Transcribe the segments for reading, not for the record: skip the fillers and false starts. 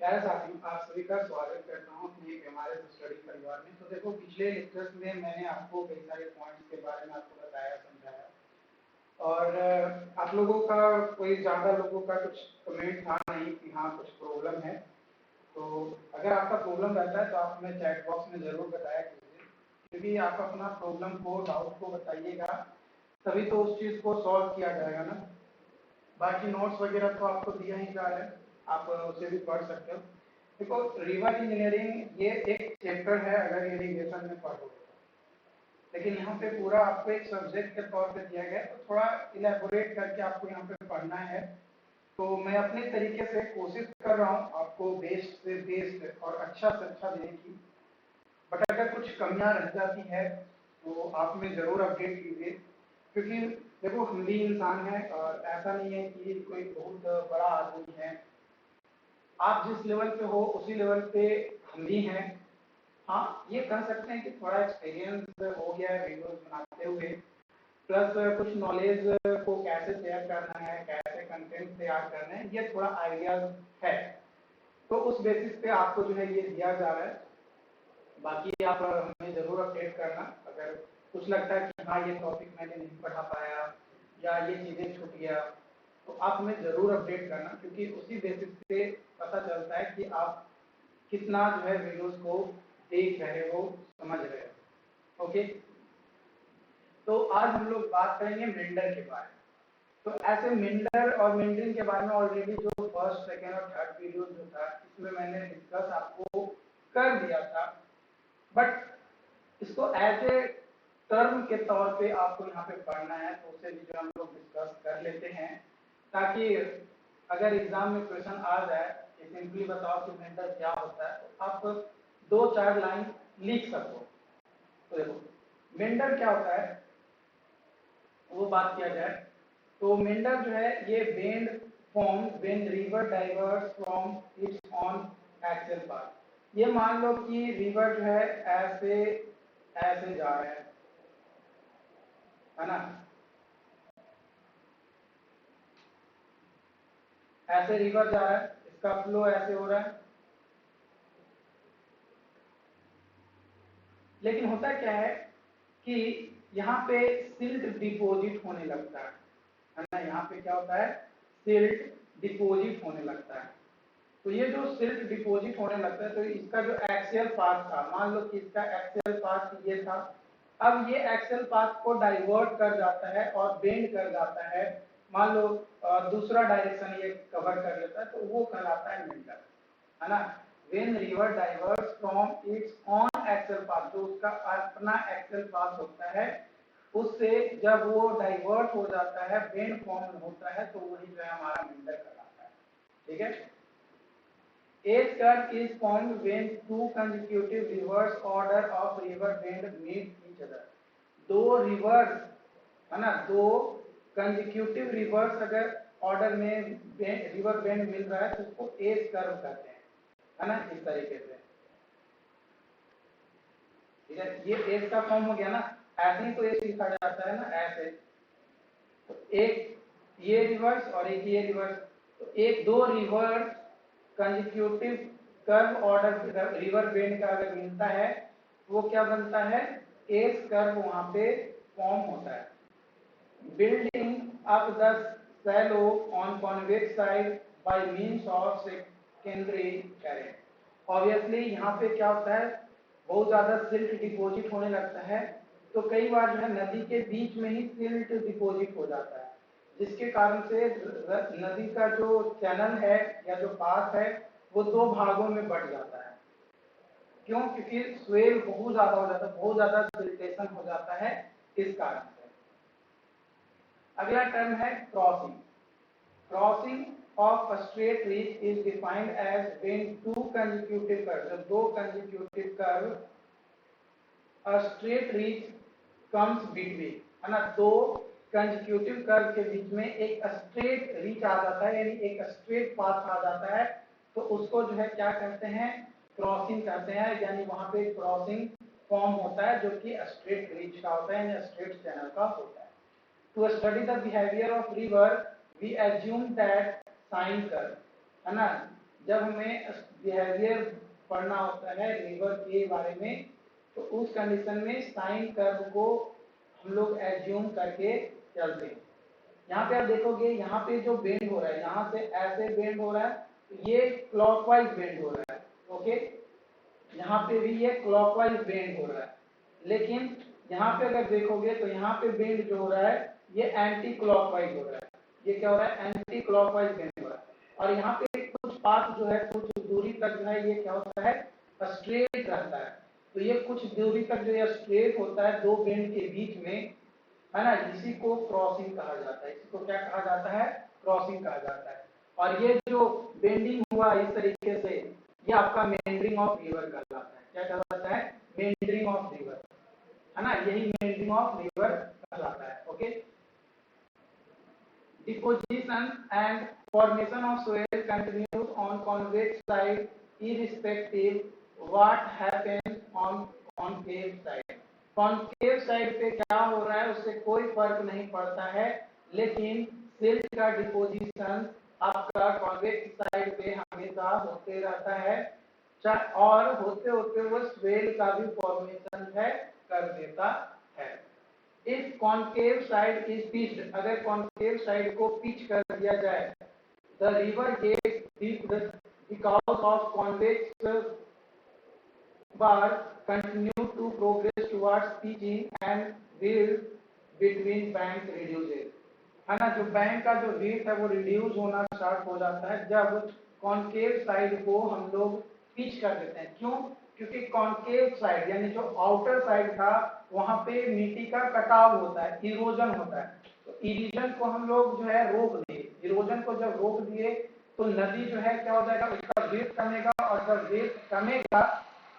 प्यारे साथियों, आप सभी का स्वागत करता हूं अपने हमारे स्टडी परिवार में। तो देखो, पिछले लेक्चर्स में मैंने आपको कई सारे पॉइंट्स के बारे में आपको बताया, समझाया, और आप लोगों का कोई ज़्यादा लोगों का कुछ कमेंट था नहीं कि हाँ कुछ प्रॉब्लम है। तो अगर आपका प्रॉब्लम रहता है तो आप हमें चैट बॉक्स में ज़रूर बताया कीजिए, क्योंकि आप अपना प्रॉब्लम को, डाउट को बताइएगा, तभी तो उस चीज़ को सॉल्व किया जाएगा ना। बाकी नोट्स वगैरह तो आपको दिया ही जा रहा है, आप उसे भी पढ़ सकते हो। देखो, रिवर इंजीनियरिंग ये एक चैप्टर है अगर इरिगेशन में पढ़ो, लेकिन यहाँ पे पूरा आपको एक सब्जेक्ट के तौर पे दिया गया है, तो थोड़ा इलेबोरेट करके आपको यहाँ पे पढ़ना है। तो मैं अपने तरीके से कोशिश कर रहा हूँ आपको बेस्ट से बेस्ट और अच्छा से अच्छा देने की। बट अगर कुछ कमियां रह जाती है तो आप में ज़रूर अपडेट कीजिए, क्योंकि देखो हम भी इंसान हैं और ऐसा नहीं है कि कोई बहुत बड़ा आदमी है। आप जिस लेवल पे हो उसी लेवल पे हम भी हैं। हाँ, ये कह सकते हैं कि थोड़ा एक्सपीरियंस हो गया है वीडियोस बनाते हुए, प्लस कुछ नॉलेज को कैसे शेयर करना है, कैसे कंटेंट तैयार करना है, ये थोड़ा आइडिया है। तो उस बेसिस पे आपको जो है ये दिया जा रहा है। बाकी आप हमें ज़रूर अपडेट करना अगर कुछ लगता है कि हाँ ये टॉपिक मैंने नहीं पढ़ा पाया या ये चीज़ें छूट गया, तो आप हमें ज़रूर अपडेट करना, क्योंकि उसी बेसिस पे पता चलता है कि आप कितना जो है वीडियोस को देख रहे हो, समझ रहे हो। ओके, तो आज हम लोग बात करेंगे मेंडर के बारे में। तो ऐसे मेंडर और मेंडरिंग के बारे में ऑलरेडी जो फर्स्ट, सेकेंड और थर्ड वीडियो जो था इसमें मैंने डिस्कस आपको कर दिया था, बट इसको एज ए टर्म के तौर पे आपको यहाँ पे पढ़ना है, तो उसे भी जो हम लोग डिस्कस कर लेते हैं, ताकि अगर एग्जाम में क्वेश्चन आ जाए कि सिंपली बताओ कि मेंडर क्या होता है, तो आप 2-4 लाइन लिख सको। तो देखो, मेंडर क्या होता है वो बात किया जाए तो मेंडर जो है ये bend form when river diverse from its on axial path. ये मान लो कि रिवर जो है ऐसे ऐसे जा रहा है ना, ऐसे रिवर जा रहा है, इसका फ्लो ऐसे हो रहा है। लेकिन होता क्या है कि यहाँ पे सिल्ट डिपॉजिट होने लगता है ना। यहाँ पे क्या होता है, सिल्ट डिपॉजिट होने लगता है। तो ये जो सिल्ट डिपॉजिट होने लगता है, तो इसका जो एक्सियल पाथ था, मान लो कि इसका एक्सियल पाथ ये था, अब ये एक्सियल पाथ को डाइवर्ट कर जाता है और बेंड कर जाता है, मान लो दूसरा डायरेक्शन ये कवर कर लेता है, तो वो कहलाता है मेंडर, है ना। When river diverse from its on axial path, जो उसका अपना एक्सियल पाथ होता है, उससे जब वो डाइवर्ट हो जाता है, बेंड फॉर्म होता है, तो वही जो है हमारा मेंडर कहलाता है। ठीक है। A curve is formed when two consecutive reverse order of river bend meet each other. दो रिवर्स, है ना, दो कंजिक्यूटिव रिवर्स अगर ऑर्डर में रिवर बेंड मिल रहा है तो उसको एज कर्व कहते हैं, है ना, इस तरीके से। ठीक है, ये एज का फॉर्म हो गया ना, ऐसे ही तो एज लिखा जाता है ना, ऐसे। तो एक ये रिवर्स और एक ये रिवर्स, तो एक दो reverse consecutive curve order river bend का अगर मिलता है वो क्या बनता है, एज कर्व वहां पे फॉर्म होता है। Building up the shallow on convex side by means of secondary current. Obviously यहाँ पे क्या होता है, बहुत ज्यादा सिल्ट डिपॉजिट होने लगता है, तो कई बार जो है नदी के बीच में ही सिल्ट डिपॉजिट हो जाता है, जिसके कारण से नदी का जो चैनल है या जो पाथ है वो दो भागों में बढ़ जाता है। क्यों? क्योंकि स्वेल बहुत ज्यादा हो जाता है, बहुत ज्यादा सिल्टेशन हो जाता है, इस कारण से। अगला टर्म है crossing. Crossing of a straight reach is defined as when two consecutive curve, जब दो consecutive curve a straight reach comes between, है ना, दो कंसेक्यूटिव कर्व के बीच में एक स्ट्रेट रीच आ जाता है, यानी एक स्ट्रेट पाथ आ जाता है, तो उसको जो है क्या कहते हैं, क्रॉसिंग कहते हैं। यानी वहां पे क्रॉसिंग फॉर्म होता है जो कि स्ट्रेट रीच का होता है, यानी स्ट्रेट चैनल का होता है। To study the behavior of river, we assume that sine curve, है ना, जब हमें बिहेवियर पढ़ना होता है रिवर के बारे में, तो उस कंडीशन में साइन कर्व को हम लोग एज्यूम करके चलते हैं। यहाँ पे आप देखोगे, यहाँ पे जो बेंड हो रहा है, यहाँ से ऐसे बेंड हो रहा है, तो ये क्लॉकवाइज बेंड हो रहा है। ओके, यहाँ पे भी ये क्लॉकवाइज बेंड हो रहा है, लेकिन यहाँ पे अगर देखोगे तो यहाँ पे बेंड जो हो रहा है ये एंटी क्लॉकवाइज हो रहा है। ये क्या हो रहा है? एंटी क्लॉकवाइज बेंड हो रहा है। और यहाँ पे कुछ पाथ जो है, कुछ दूरी तक जो है ये क्या होता है? स्ट्रेट रहता है। तो ये कुछ दूरी तक जो ये स्ट्रेट होता है दो बेंड के बीच में, है ना, इसी को क्रॉसिंग कहा जाता है। इसी को क्या कहा जाता है? क्रॉसिंग कहा जाता है। और ये जो बेंडिंग हुआ इस तरीके से, ये आपका मेंडरिंग ऑफ रिवर कहलाता है। क्या कहलाता है? मेंडरिंग ऑफ रिवर, है ना, यही मेंडरिंग ऑफ रिवर कहलाता है। Okay, deposition and formation of soil continues on convex side irrespective what happens on concave side। Concave side पे क्या हो रहा है उससे कोई फर्क नहीं पड़ता है, लेकिन सिल्ट का डिपोजिशन आपका कॉन्वेक्स साइड पे हमेशा होते रहता है, और होते होते वो स्वेल का भी फॉर्मेशन है कर देता है। If concave side is pitched, अगर कॉन्केव साइड को पिच कर दिया जाए, the river get because of convex bar continue to progress towards pitching and width between bank reduces, है ना, जो बैंक का जो विड्थ है वो रिड्यूस होना स्टार्ट हो जाता है जब कॉन्केव साइड को हम लोग पिच कर देते हैं। क्यों? क्योंकि कॉन्केव साइड यानी जो आउटर साइड था वहां पे मिट्टी का कटाव होता है, इरोजन होता है। तो इरोजन को हम लोग जो है रोक दिए। इरोजन को जब रोक दिए तो नदी जो है क्या हो जाएगा? उसका वेट कमेगा, और जब वेट कमेगा,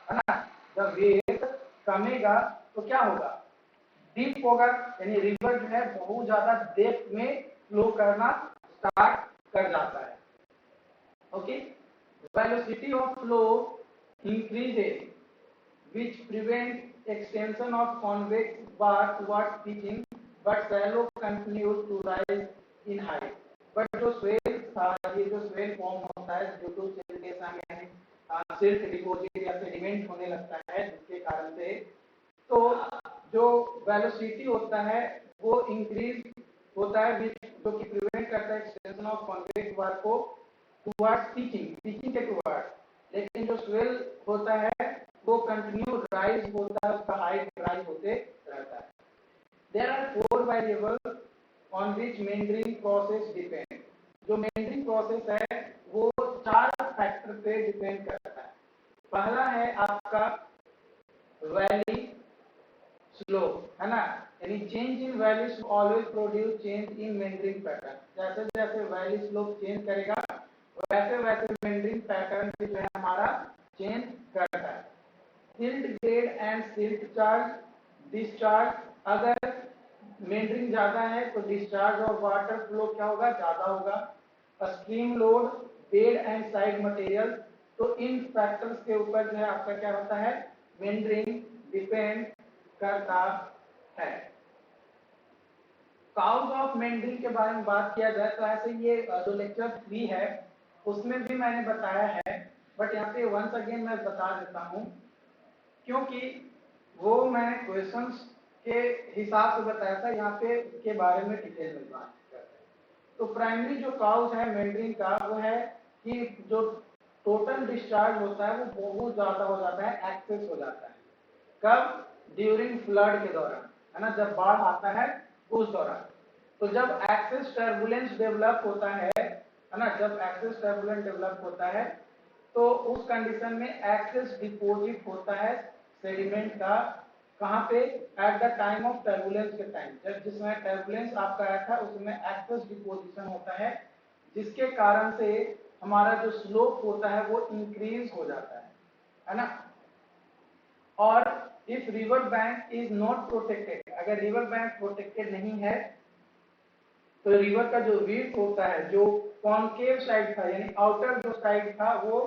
है ना, जब वेट कमेगा तो क्या होगा? डीप होगा, यानी रिवर जो है बहुत ज्यादा डेप्थ में फ्लो करना स्टार्ट कर जाता है। Okay, velocity of flow increases which prevent extension of convex bar towards pitching, but shallow continues to rise in height। but जो स्वेल था, ये जो स्वेल फॉर्म होता है ड्यू टू सिल्टेशन यानी सिल्ट डिपॉजिट या सेडिमेंट होने लगता है, जिसके कारण से तो जो वेलोसिटी होता है वो इंक्रीज होता है, जो कि प्रिवेंट करता है एक्सटेंशन ऑफ कॉन्वेक्स बार को टुवर्ड्स पिचिंग के टुवर्ड्स। लेकिन जो स्वेल होता है वो कंटिन्यू राइज होता है, उसका हाइट राइज होते रहता है। There are 4 variables on which meandering process depend. जो मेंडरिंग प्रोसेस है वो 4 फैक्टर पे डिपेंड करता है। पहला है आपका वैली स्लोप, है ना, यानी change in valley always produce change in meandering pattern. जैसे जैसे वैली स्लोप चेंज करेगा वैसे वैसे मेंडरिंग पैटर्न भी जो है हमारा चेंज करता है। Silt grade and silt charge discharge, अगर मेंडरिंग ज्यादा है तो डिस्चार्ज और वाटर फ्लो क्या होगा? ज्यादा होगा। Stream load, bed and side material, तो इन फैक्टर्स के ऊपर जो है आपका क्या होता है? मेंडरिंग डिपेंड करता है। काउज ऑफ मेंडरिंग के बारे में बात किया जाए तो ऐसे ये जो लेक्चर 3 है उसमें भी मैंने बताया है, बट यहाँ पे वंस अगेन मैं बता देता हूँ, क्योंकि वो मैंने क्वेश्चंस के हिसाब से बताया था, यहाँ पे के बारे में डिटेल में बात करते हैं। तो प्राइमरी जो काउज है मेंडरिंग का वो है कि जो टोटल डिस्चार्ज होता है वो बहुत ज्यादा हो जाता है, एक्सेस हो जाता है। कब? ड्यूरिंग फ्लड के दौरान, है ना, जब बाढ़ आता है उस दौरान। तो जब एक्सेस टर्बुलेंस डेवलप होता है ना, जब एक्सेस टर्बुलेंस डेवलप होता है तो उस कंडीशन में एक्सेस डिपॉजिट होता है सेडिमेंट का। कहाँ पे? At the time of turbulence के टाइम, जब जिसमें टर्बुलेंस आपका आया था उसमें एक्सेस डिपोजिशन होता है, जिसके कारण से हमारा जो स्लोप होता है वो इंक्रीज हो जाता है ना। और if river bank is not protected, अगर रिवर बैंक प्रोटेक्टेड नहीं है तो रिवर का जो विड्थ होता है, जो कॉन्केव साइड था यानी आउटर जो साइड था वो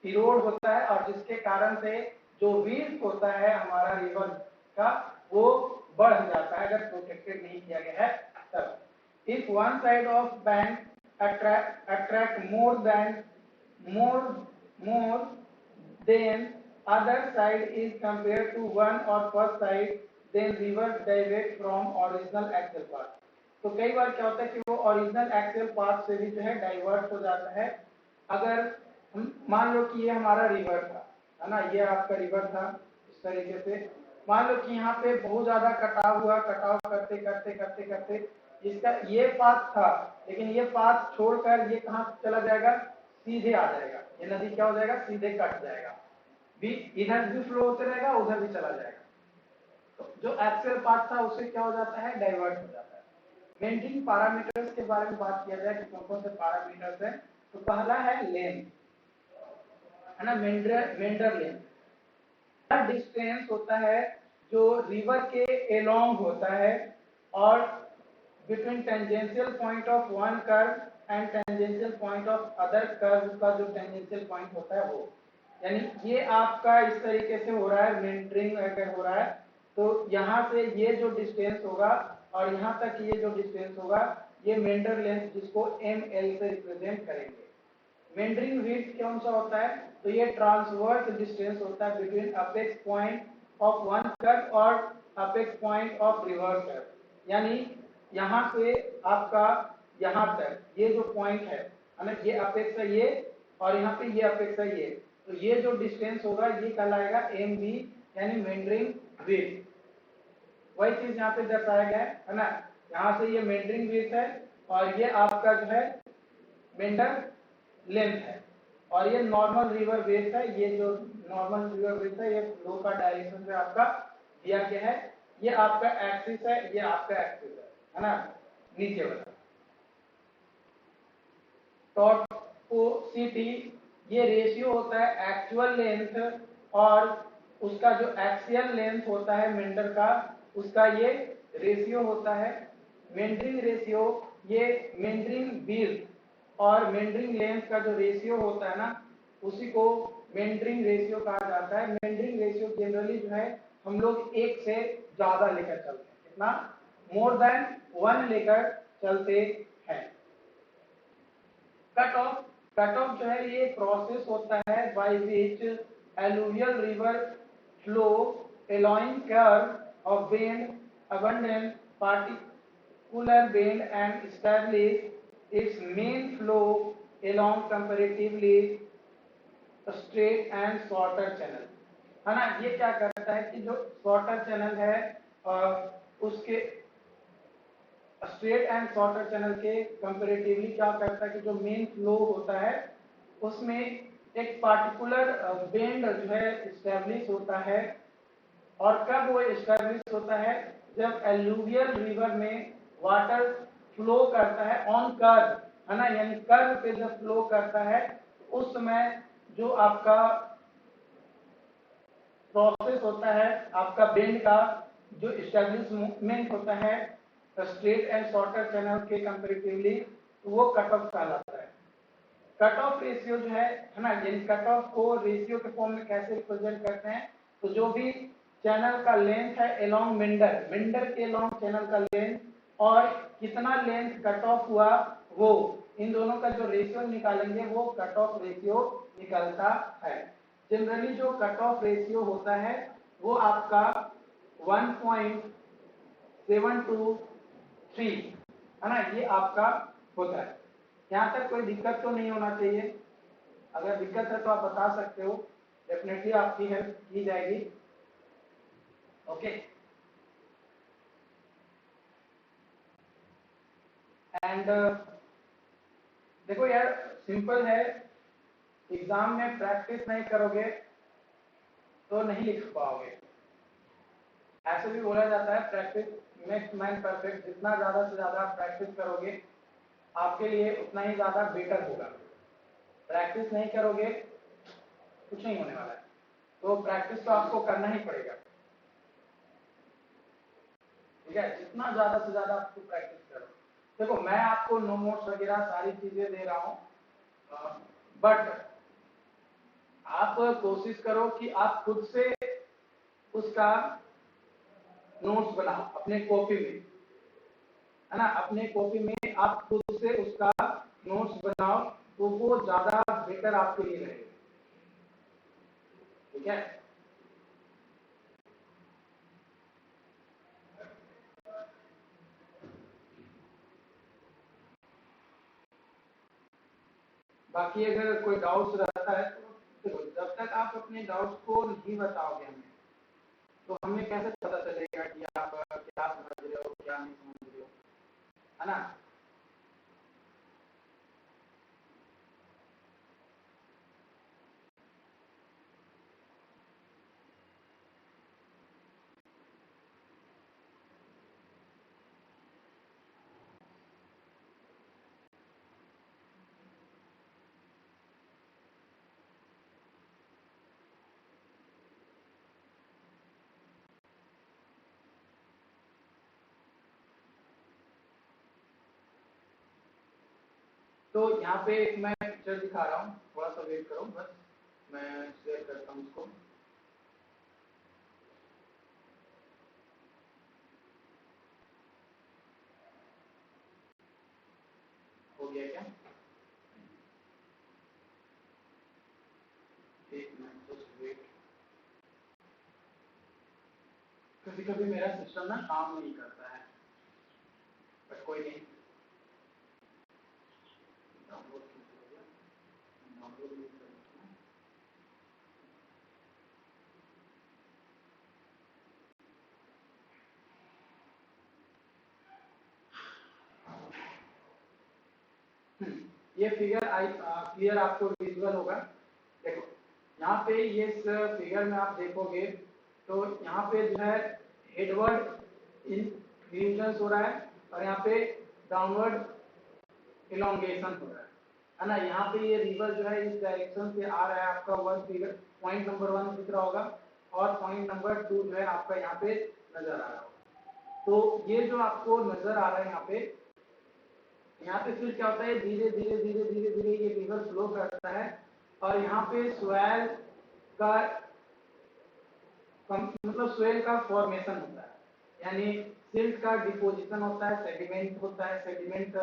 इरोड होता है, और जिसके कारण से जो विड्थ होता है हमारा रिवर का वो बढ़ जाता है अगर प्रोटेक्टेड नहीं किया गया है तब। If one side of bank attract more than more then other side is compared to one or first side then river divert from original axial path। तो कई बार क्या होता है कि वो ओरिजिनल एक्सियल पाथ से भी जो है डाइवर्ट हो जाता है। अगर हम मान लो कि ये हमारा रिवर था, है ना, ये आपका रिवर था इस तरीके से। मान लो कि यहाँ पे बहुत ज्यादा कटाव हुआ, कटाव करते करते करते करते इसका ये पाथ था, लेकिन ये पाथ छोड़कर ये कहाँ चला जाएगा, सीधे आ जाएगा। ये नदी क्या हो जाएगा, सीधे कट जाएगा, भी इधर भी फ्लो होते रहेगा, उधर भी चला जाएगा। तो जो एक्सियल पाथ था उससे क्या हो जाता है, डाइवर्ट हो जाता है। मेंटेनिंग पैरामीटर्स के बारे में बात किया जाए कि कौन कौन से पैरामीटर्स हैं, तो पहला है लेंथ, है ना, मेंडर लेंथ। डिस्टेंस होता है जो रिवर के एलोंग होता है और between tangential point of one curve and tangential point of other curve का जो टेंजेंशियल पॉइंट होता है वो, यानी ये आपका इस तरीके से हो रहा है, मेंडरिंग अगर हो रहा है तो यहाँ से ये जो डिस्टेंस होगा और यहाँ तक ये जो डिस्टेंस होगा, ये मेंडर लेंथ जिसको ml से रिप्रेजेंट करेंगे। मेंडरिंग विड्थ कौन सा होता है, तो ये ट्रांसवर्स डिस्टेंस होता है between apex point of one curve और apex point of reverse curve. यानी यहाँ से आपका यहाँ तक ये जो पॉइंट है ना, ये अपेक्स है ये, और यहाँ पे ये अपेक्स है ये, तो ये जो डिस्टेंस होगा ये कहलाएगा MV यानी मेंडरिंग विड्थ। वही चीज यहाँ पे दर्शाया गया है ना, यहाँ से ये मेंडरिंग विड्थ है और ये आपका जो है मेंडर लेंथ है, और ये नॉर्मल रिवर वेथ है। ये जो नॉर्मल रिवर वेथ है ये फ्लो का डायरेक्शन से आपका दिया गया है। ये आपका एक्सिस है, ये आपका एक्सिस है ना, नीचे वाला। टॉर्कोसिटी ये रेशियो होता है एक्चुअल लेंथ और उसका जो एक्सियल लेंथ होता है मेंडर का, उसका ये रेशियो होता है। मेंडरिंग रेशियो ये मेंडरिंग विड्थ और मेंडरिंग लेंथ का जो रेशियो होता है ना, उसी को मेंडरिंग रेशियो कहा जाता है। मेंडरिंग रेशियो जनरली जो है हम लोग एक से ज्यादा लेकर चलते हैं, कितना, मोर देन 1 लेकर चलते हैं। कट ऑफ जो है ये प्रोसेस होता है by which alluvial river flow along curve of bend abundant particular bend and establish its main flow along comparatively straight and shorter channel, है ना। ये क्या करता है कि जो शॉर्टर चैनल है उसके स्ट्रेट एंड शॉर्टर चैनल के कंपैरेटिवली क्या करता है कि जो मेन फ्लो होता है उसमें एक पार्टिकुलर बेंड जो है एस्टैब्लिश होता है। और कब वो एस्टैब्लिश होता है, जब एलुवियल रिवर में वाटर फ्लो करता है ऑन कर्व, है ना, यानी कर्व पे जब फ्लो करता है उस समय जो आपका प्रोसेस होता है आपका बेंड का जो एस्टैब्लिशमेंट होता है स्ट्रेट एंड शॉर्टर चैनल के कंपैरेटिवली, तो वो कट ऑफ कहलाता है। कट ऑफ रेशियो जो है ना, यानी कट ऑफ को रेशियो के फॉर्म में कैसे रिप्रेजेंट करते हैं, तो जो भी चैनल का लेंथ है अलोंग मेंडर के अलोंग चैनल का लेंथ और कितना लेंथ कट ऑफ हुआ, वो इन दोनों का जो रेशियो निकालेंगे वो कट ऑफ रेशियो निकलता है। जनरली जो कट ऑफ रेशियो होता है वो आपका 1.723 है ना, ये आपका होता है। यहाँ तक कोई दिक्कत तो नहीं होना चाहिए, अगर दिक्कत है तो आप बता सकते हो, डेफिनेटली आपकी हेल्प की जाएगी। ओके, एंड देखो यार सिंपल है, एग्जाम में प्रैक्टिस नहीं करोगे तो नहीं लिख पाओगे। ऐसे भी बोला जाता है प्रैक्टिस मेक्स मैन परफेक्ट, जितना ज्यादा से ज्यादा प्रैक्टिस करोगे आपके लिए उतना ही ज्यादा बेटर होगा। प्रैक्टिस नहीं करोगे कुछ नहीं होने वाला है, तो प्रैक्टिस तो आपको करना ही पड़ेगा, ठीक है। जितना ज्यादा से ज्यादा आपको प्रैक्टिस करो। देखो मैं आपको नो नोट्स वगैरह सारी चीजें दे रहा हूँ, बट आप कोशिश करो कि आप खुद से उसका नोट्स बनाओ अपने कॉपी में, है ना, अपने कॉपी में आप खुद से उसका नोट्स बनाओ, तो वो ज्यादा बेटर आपके लिए रहेगा। ठीक है, बाकी अगर कोई डाउट्स रहता है तो देखो, जब तक आप अपने डाउट्स को नहीं बताओगे हमें, तो हमें कैसे पता चलेगा कि आप क्या समझ रहे हो क्या नहीं समझ रहे हो, है ना। तो यहाँ पे एक मैं पिक्चर दिखा रहा हूँ, थोड़ा सा वेट करो बस, मैं शेयर करता हूँ उसको। हो गया क्या? एक मिनट जस्ट वेट, कभी कभी मेरा सिस्टम ना काम नहीं करता है, बट कोई नहीं। डाउनलोड डाउनलोड नहीं करना। ये फिगर क्लियर आपको विजुअल होगा। देखो यहाँ पे ये फिगर में आप देखोगे तो यहाँ पे जो है हेडवर्ड इंक्लूजन हो रहा है और यहाँ पे डाउनवर्ड इलोंगेशन हो रहा है ना। यहाँ पे ये रिवर जो है इस डायरेक्शन से आ रहा है, आपका वन फिगर पॉइंट नंबर 1 दिख रहा होगा और पॉइंट नंबर 2 जो है आपका यहाँ पे नजर आ रहा होगा। तो ये जो आपको नजर आ रहा है यहाँ पे फिर क्या होता है, धीरे धीरे धीरे धीरे धीरे ये रिवर फ्लो करता है और यहाँ पे स्वेल का मतलब स्वेल का फॉर्मेशन होता है, यानी सिल्ट का डिपोजिशन होता है, सेडिमेंट होता है, सेडिमेंट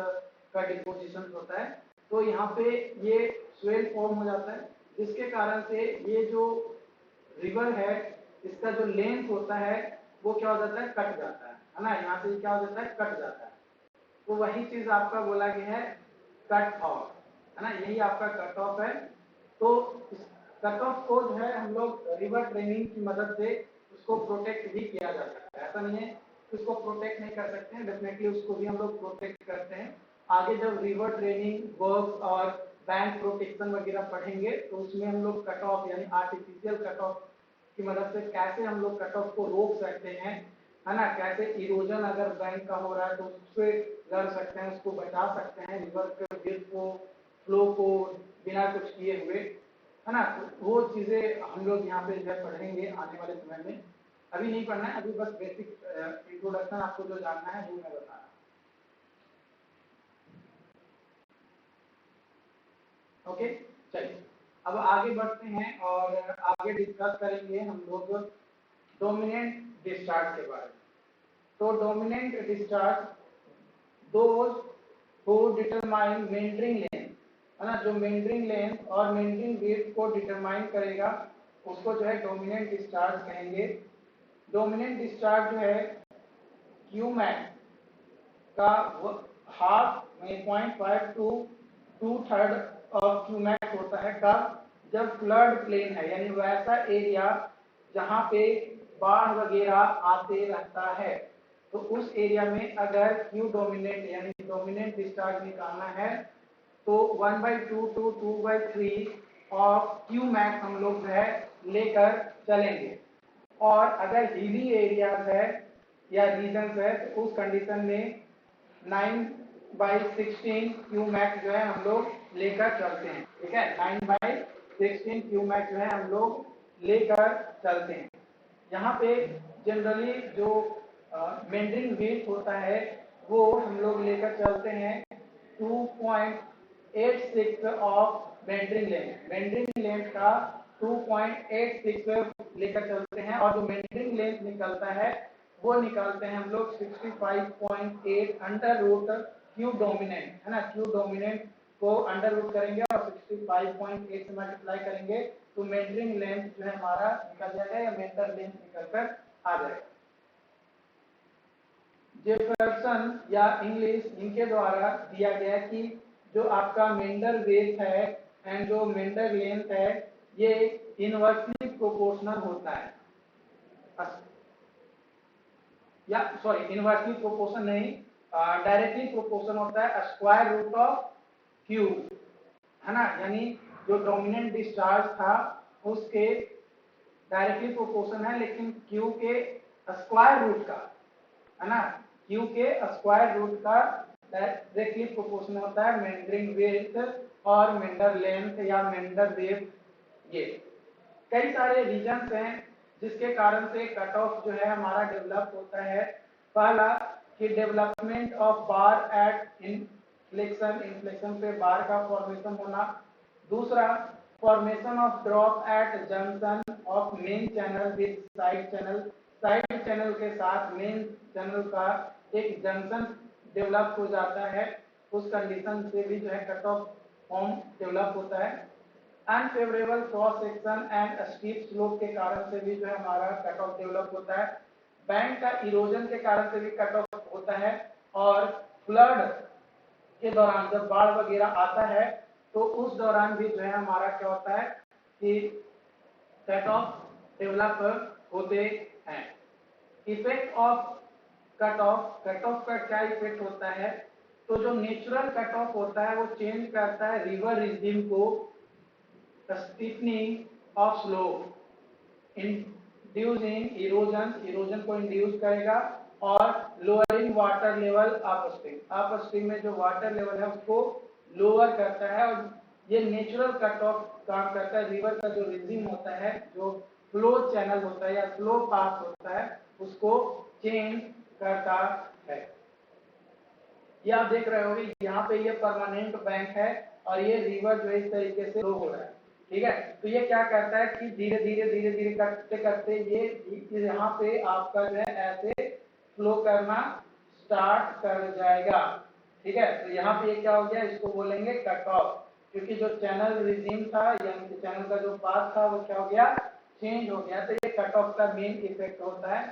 का डिपोजिशन होता है। तो यहाँ पे ये स्वेल फॉर्म हो जाता है, जिसके कारण से ये जो रिवर है इसका जो लेंथ होता है वो क्या हो जाता है, कट जाता है ना। यहाँ से क्या हो जाता है, कट जाता है। तो वही चीज आपका बोला गया है कट ऑफ, है ना, यही आपका कट ऑफ है। तो कट ऑफ को जो है हम लोग रिवर ट्रेनिंग की मदद से उसको प्रोटेक्ट भी किया जा सकता है, ऐसा नहीं है उसको प्रोटेक्ट नहीं कर सकते हैं, डेफिनेटली उसको भी हम लोग प्रोटेक्ट करते हैं। आगे जब रिवर ट्रेनिंग वर्क और बैंक प्रोटेक्शन वगैरह पढ़ेंगे तो उसमें हम लोग कट ऑफ यानी आर्टिफिशियल कट ऑफ की मदद से कैसे हम लोग कट ऑफ को रोक सकते हैं, है ना, कैसे इरोजन अगर बैंक का हो रहा है तो उससे लड़ सकते हैं, उसको बचा सकते हैं, रिवर के वेव को फ्लो को बिना कुछ किए हुए, है ना। तो वो चीजें हम लोग यहाँ पे जो है पढ़ेंगे आने वाले समय में। अभी नहीं पढ़ना है, अभी बस बेसिक इंट्रोडक्शन आपको जो जानना है वो मैं बता रहा हूँ। ओके, चलिए अब आगे बढ़ते हैं और आगे डिस्कस करेंगे हम लोग डोमिनेंट डिस्चार्ज के बारे में। तो dominant discharge those who determine mentoring length, है ना, जो मेंटरिंग लेंथ और मेंटरिंग विड्थ को डिटरमाइन करेगा उसको जो है डोमिनेंट डिस्चार्ज कहेंगे। डोमिनेंट डिस्चार्ज जो है क्यूमैक्स का हाफ में 0.5 टू 2/3 ऑफ क्यूमैक्स होता है। कब? जब फ्लड प्लेन है, यानी वैसा एरिया जहाँ पे बाढ़ वगैरह आते रहता है, तो उस एरिया में अगर क्यू डोमिनेंट यानी डोमिनेंट डिस्चार्ज निकालना है तो 1/2 टू 2/3 ऑफ क्यू मैक्स हम लोग जो है लेकर चलेंगे। और अगर हिली एरियाज है या रीजन है तो उस कंडीशन में 9/16 क्यू मैक्स जो है हम लोग लेकर चलते हैं। ठीक है, 9/16 क्यू मैक्स जो है हम लोग लेकर चलते हैं। यहाँ पे जनरली जो मेंटरिंग वेट होता है वो हम लोग लेकर चलते हैं 2.86 of mentoring length. Mentoring length का 2.86 लेकर चलते हैं और जो मेंटरिंग लेंथ निकलता है वो निकालते हैं हम लोग 65.8 अंडर रूट क्यू डोमिनेंट, है ना, क्यू डोमिनेंट को अंडर रूट करेंगे और 65.8 से मल्टीप्लाई करेंगे तो मेंटरिंग लेंथ जो है हमारा निकल जाएगा या मेंटर लेंथ निकल कर आ जाएगा। जेफरसन या इंग्लिश इनके द्वारा दिया गया कि जो आपका मेंडर वेट है एंड जो मेंडर लेंथ है ये इनवर्सली प्रोपोर्शनल होता है, या सॉरी इनवर्सली प्रोपोर्शन नहीं, डायरेक्टली प्रोपोर्शन होता है स्क्वायर रूट ऑफ क्यू, है ना। यानी जो डोमिनेंट डिस्चार्ज था उसके डायरेक्टली प्रोपोर्शन है, लेकिन क्यू के स्क्वायर रूट का, है ना, क्यू के स्क्वायर रूट का डायरेक्टली प्रोपोर्शन होता है मेंडरिंग वेट और मेंडर लेंथ या मेंडर वेव। ये कई सारे रीजंस हैं जिसके कारण से कट ऑफ जो है हमारा डेवलप होता है। पहला कि development of bar at inflection, inflection पे बार का फॉर्मेशन होना। दूसरा formation of drop at junction of main channel with side channel, side channel के साथ मेन चैनल का एक जंक्शन डेवलप हो जाता है, उस कंडीशन से भी जो है कट ऑफ फॉर्म डेवलप होता है। Unfavourable cross section and steep slope के कारण से भी जो है हमारा कट ऑफ डेवलप होता है। बैंक का इरोजन के कारण से भी कट ऑफ होता है, और फ्लड के दौरान जब बाढ़ वगैरह आता है तो उस दौरान भी जो है हमारा क्या होता है कि कट ऑफ डेवलप होते हैं। Effect of cut off, cut off का क्या इफेक्ट होता है, तो जो नेचुरल कट ऑफ होता है वो चेंज करता है रिवर रिजिम को, stiffening of slope, inducing erosion, erosion को इंड्यूस करेगा, और lowering water level upstream, upstream में जो वाटर लेवल है उसको लोअर करता है। और ये नेचुरल कट ऑफ काम करता है, रिवर का जो रिजिम होता है, जो फ्लो चैनल होता है या फ्लो पाथ होता है उसको चेंज करता है। ये आप देख रहे होंगे यहाँ पे ये परमानेंट बैंक है और ये रिवर जो इस तरीके से फ्लो हो रहा है, ठीक है। तो ये क्या करता है कि धीरे धीरे करते करते ये यहाँ पे आपका जो है ऐसे फ्लो करना स्टार्ट कर जाएगा, ठीक है। तो यहाँ पे ये क्या हो गया, इसको बोलेंगे कट ऑफ, क्योंकि जो चैनल रिजिम था यानी चैनल का जो पाथ था वो क्या हो गया, चेंज हो गया। तो ये कट ऑफ का मेन इफेक्ट होता है।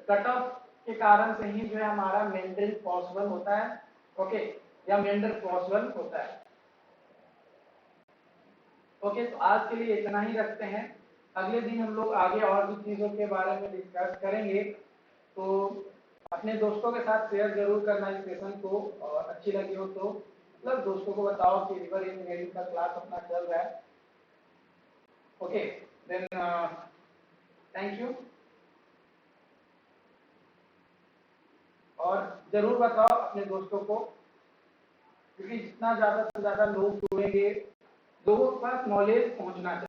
कट ऑफ के कारण से ही जो है हमारा मेंटरिंग पॉसिबल होता है, ओके, या मेंडर पॉसिबल होता है। ओके, तो आज के लिए इतना ही रखते हैं। अगले दिन हम लोग आगे और भी चीजों के बारे में डिस्कस करेंगे। तो अपने दोस्तों के साथ शेयर जरूर करना इस सेशन को, और अच्छी लगी हो तो मतलब दोस्तों को बताओ कि रिवर इंजीनियरिंग का क्लास अपना चल रहा है। Okay, then thank you. और जरूर बताओ अपने दोस्तों को, क्योंकि जितना ज्यादा से ज्यादा लोग जुड़ेंगे, लोगों के पास नॉलेज पहुंचना चाहिए।